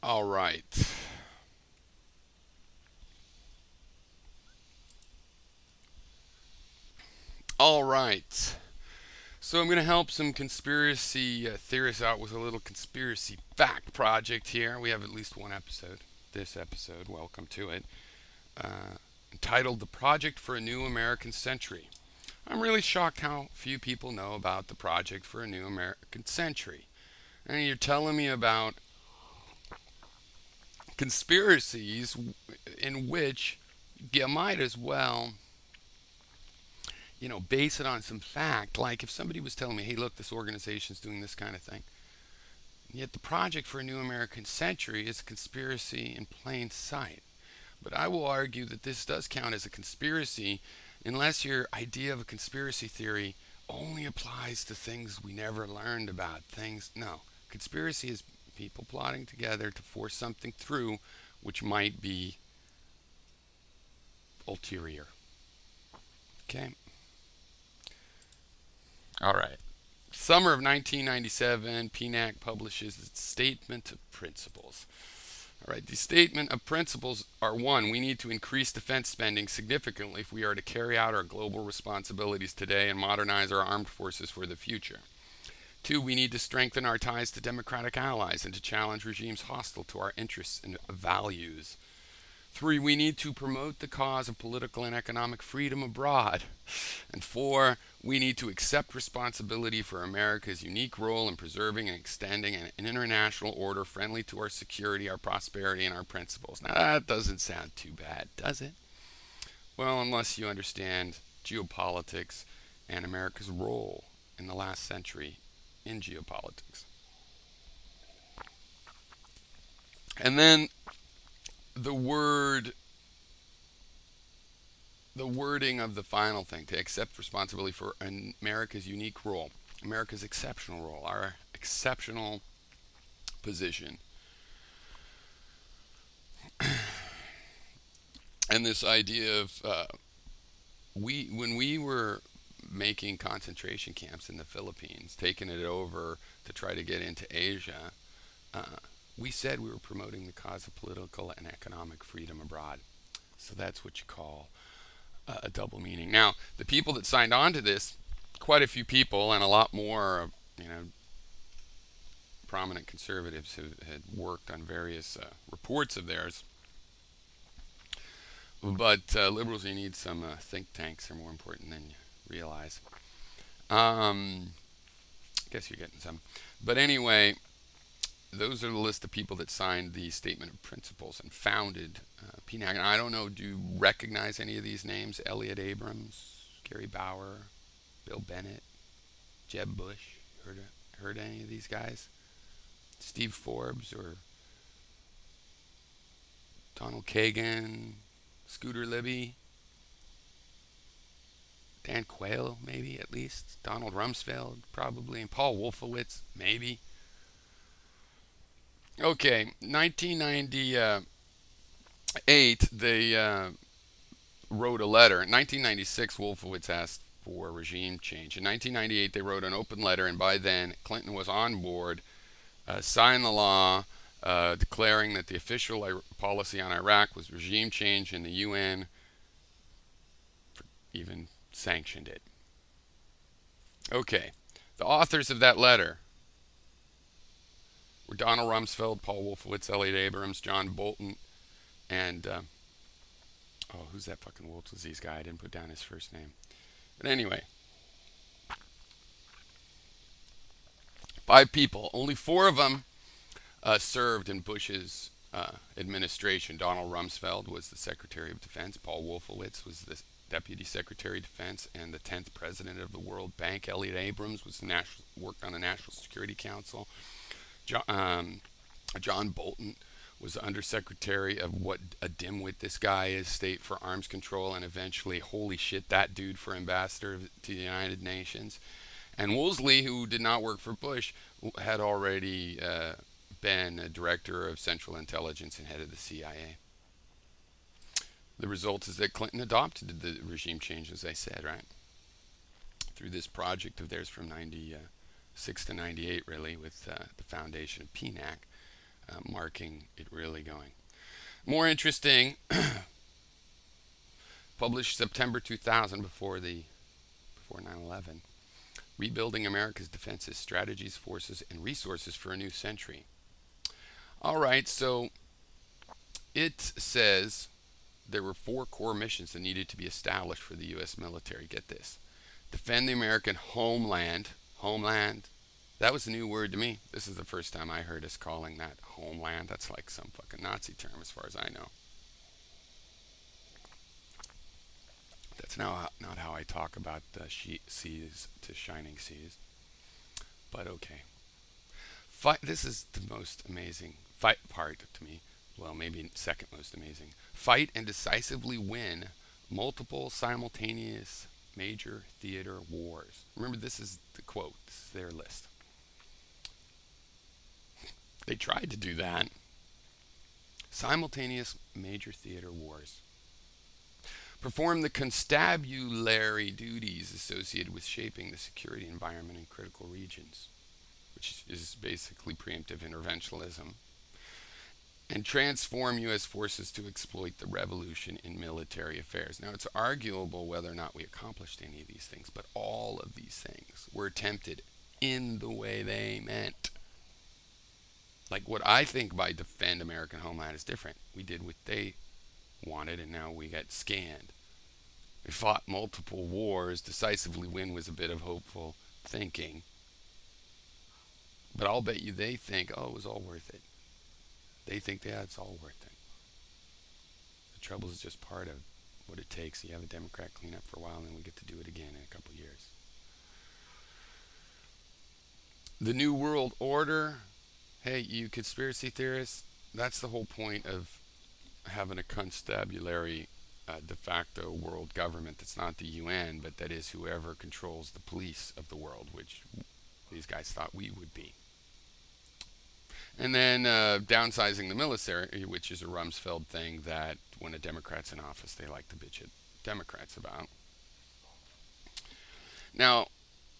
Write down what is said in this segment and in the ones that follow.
All right. All right. So I'm going to help some conspiracy theorists out with a little conspiracy fact project here. We have at least one episode. This episode, welcome to it, entitled The Project for a New American Century. I'm really shocked how few people know about the Project for a New American Century. And you're telling me about conspiracies in which you might as well base it on some fact. Like if somebody was telling me, hey, look, this organization's doing this kind of thing. Yet the Project for a New American Century is a conspiracy in plain sight. But I will argue that this does count as a conspiracy unless your idea of a conspiracy theory only applies to things we never learned about. Things, no. Conspiracy is people plotting together to force something through which might be ulterior. Okay? All right. Summer of 1997, PNAC publishes its Statement of Principles. All right, the Statement of Principles are one, we need to increase defense spending significantly if we are to carry out our global responsibilities today and modernize our armed forces for the future. Two, we need to strengthen our ties to democratic allies and to challenge regimes hostile to our interests and values. Three, we need to promote the cause of political and economic freedom abroad. And four, we need to accept responsibility for America's unique role in preserving and extending an international order friendly to our security, our prosperity, and our principles. Now, that doesn't sound too bad, does it? Well, unless you understand geopolitics and America's role in the last century in geopolitics. And then the word the wording of the final thing, to accept responsibility for America's unique role, America's exceptional role, our exceptional position. And this idea of when we were making concentration camps in the Philippines, taking it over to try to get into Asia, we said we were promoting the cause of political and economic freedom abroad. So that's what you call a double meaning. Now, the people that signed on to this, quite a few people, and a lot more, prominent conservatives who had worked on various reports of theirs. But liberals, you need some think tanks. They're more important than you realize. I guess you're getting some. But anyway, those are the list of people that signed the Statement of Principles and founded PNAC. And I don't know, do you recognize any of these names? Elliot Abrams, Gary Bauer, Bill Bennett, Jeb Bush. Heard any of these guys? Steve Forbes or Donald Kagan, Scooter Libby, Dan Quayle, maybe at least, Donald Rumsfeld, probably, and Paul Wolfowitz, maybe. Okay, 1998, they wrote a letter. In 1996, Wolfowitz asked for regime change. In 1998, they wrote an open letter, and by then, Clinton was on board, signed the law declaring that the official policy on Iraq was regime change, and the UN even sanctioned it. Okay, the authors of that letter were Donald Rumsfeld, Paul Wolfowitz, Elliot Abrams, John Bolton, and who's that fucking Wolf's disease guy? I didn't put down his first name. But anyway, 5 people. Only 4 of them served in Bush's administration. Donald Rumsfeld was the Secretary of Defense. Paul Wolfowitz was the Deputy Secretary of Defense and the 10th President of the World Bank. Elliot Abrams was worked on the National Security Council. John Bolton was the Undersecretary of what a dimwit this guy is, State for Arms Control, and eventually, holy shit, that dude for Ambassador to the United Nations. And Woolsey, who did not work for Bush, had already been a director of Central Intelligence and head of the CIA. The result is that Clinton adopted the regime change, as I said, right? Through this project of theirs from 96 to 98, really, with the foundation of PNAC. marking it really going. More interesting, published September 2000 before 9/11. Rebuilding America's Defenses, Strategies, Forces, and Resources for a New Century. All right, so it says there were 4 core missions that needed to be established for the U.S. military. Get this: defend the American homeland. Homeland. That was a new word to me. This is the first time I heard us calling that homeland. That's like some fucking Nazi term, as far as I know. That's not how I talk about the seas to shining seas. But okay. This is the most amazing fight part to me. Well, maybe second most amazing. Fight and decisively win multiple simultaneous major theater wars. Remember, this is the quote. This is their list. They tried to do that. Simultaneous major theater wars. Perform the constabulary duties associated with shaping the security environment in critical regions, which is basically preemptive interventionism, and transform U.S. forces to exploit the revolution in military affairs. Now, it's arguable whether or not we accomplished any of these things, but all of these things were attempted in the way they meant. Like, what I think by defend American homeland is different. We did what they wanted, and now we got scanned. We fought multiple wars. Decisively win was a bit of hopeful thinking. But I'll bet you they think, oh, it was all worth it. They think, yeah, it's all worth it. The trouble is just part of what it takes. You have a Democrat clean up for a while, and then we get to do it again in a couple years. The New World Order. Hey, you conspiracy theorists, that's the whole point of having a constabulary de facto world government that's not the UN, but that is whoever controls the police of the world, which these guys thought we would be. And then downsizing the military, which is a Rumsfeld thing that when a Democrat's in office, they like to bitch at Democrats about. Now,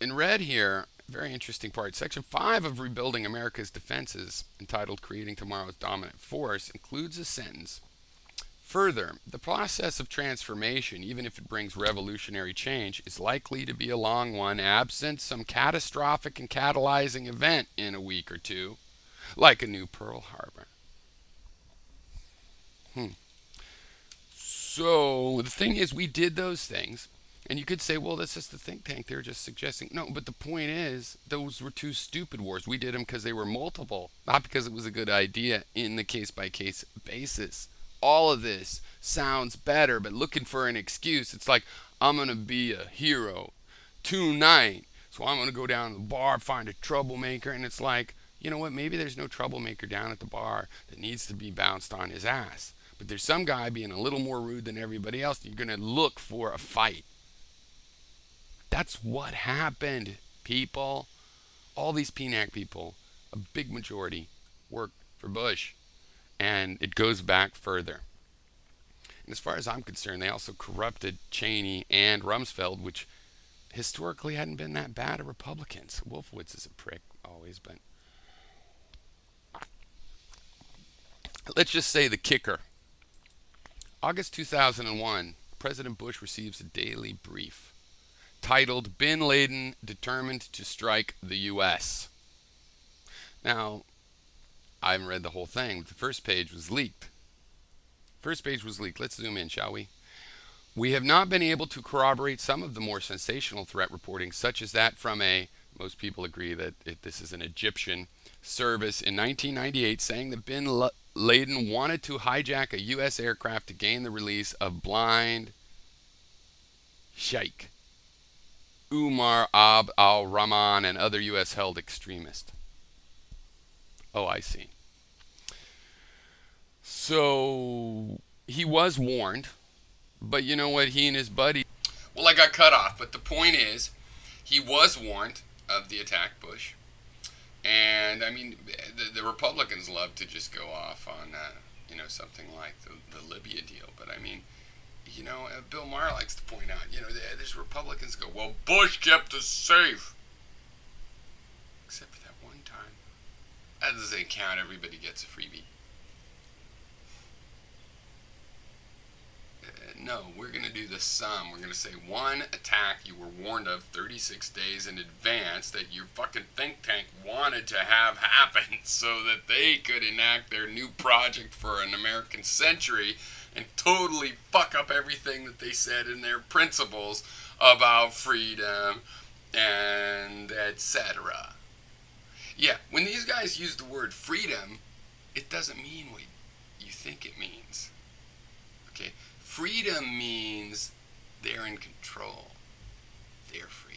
in red here, very interesting part. Section 5 of Rebuilding America's Defenses, entitled Creating Tomorrow's Dominant Force, includes a sentence. Further, the process of transformation, even if it brings revolutionary change, is likely to be a long one, absent some catastrophic and catalyzing event in a week or two, like a new Pearl Harbor. So the thing is, we did those things. And you could say, well, that's just the think tank. They're just suggesting. No, but the point is, those were 2 stupid wars. We did them because they were multiple, not because it was a good idea in the case-by-case basis. All of this sounds better, but looking for an excuse. It's like, I'm going to be a hero tonight, so I'm going to go down to the bar, find a troublemaker. And it's like, you know what? Maybe there's no troublemaker down at the bar that needs to be bounced on his ass. But there's some guy being a little more rude than everybody else. You're going to look for a fight. That's what happened, people. All these PNAC people, a big majority, worked for Bush. And it goes back further. And as far as I'm concerned, they also corrupted Cheney and Rumsfeld, which historically hadn't been that bad of Republicans. Wolfowitz is a prick, always, but let's just say the kicker. August 2001, President Bush receives a daily brief titled Bin Laden Determined to Strike the U.S. Now, I haven't read the whole thing, but the first page was leaked. Let's zoom in, shall we? We have not been able to corroborate some of the more sensational threat reporting, such as that from most people agree that this is an Egyptian service in 1998, saying that Bin Laden wanted to hijack a U.S. aircraft to gain the release of blind Sheikh Umar Abd al-Rahman and other U.S.-held extremists. Oh, I see. So he was warned, but you know what? He and his buddy... Well, I got cut off, but the point is, he was warned of the attack, Bush. And, I mean, the Republicans love to just go off on, something like the Libya deal. But, I mean, Bill Maher likes to point out, there's Republicans go, well, Bush kept us safe. Except for that one time. That doesn't count. Everybody gets a freebie. No, we're going to do the sum. We're going to say one attack you were warned of 36 days in advance that your fucking think tank wanted to have happen so that they could enact their new project for an American century and totally fuck up everything that they said in their principles about freedom and etc. Yeah, when these guys use the word freedom, it doesn't mean what you think it means. Okay? Freedom means they're in control. They're free.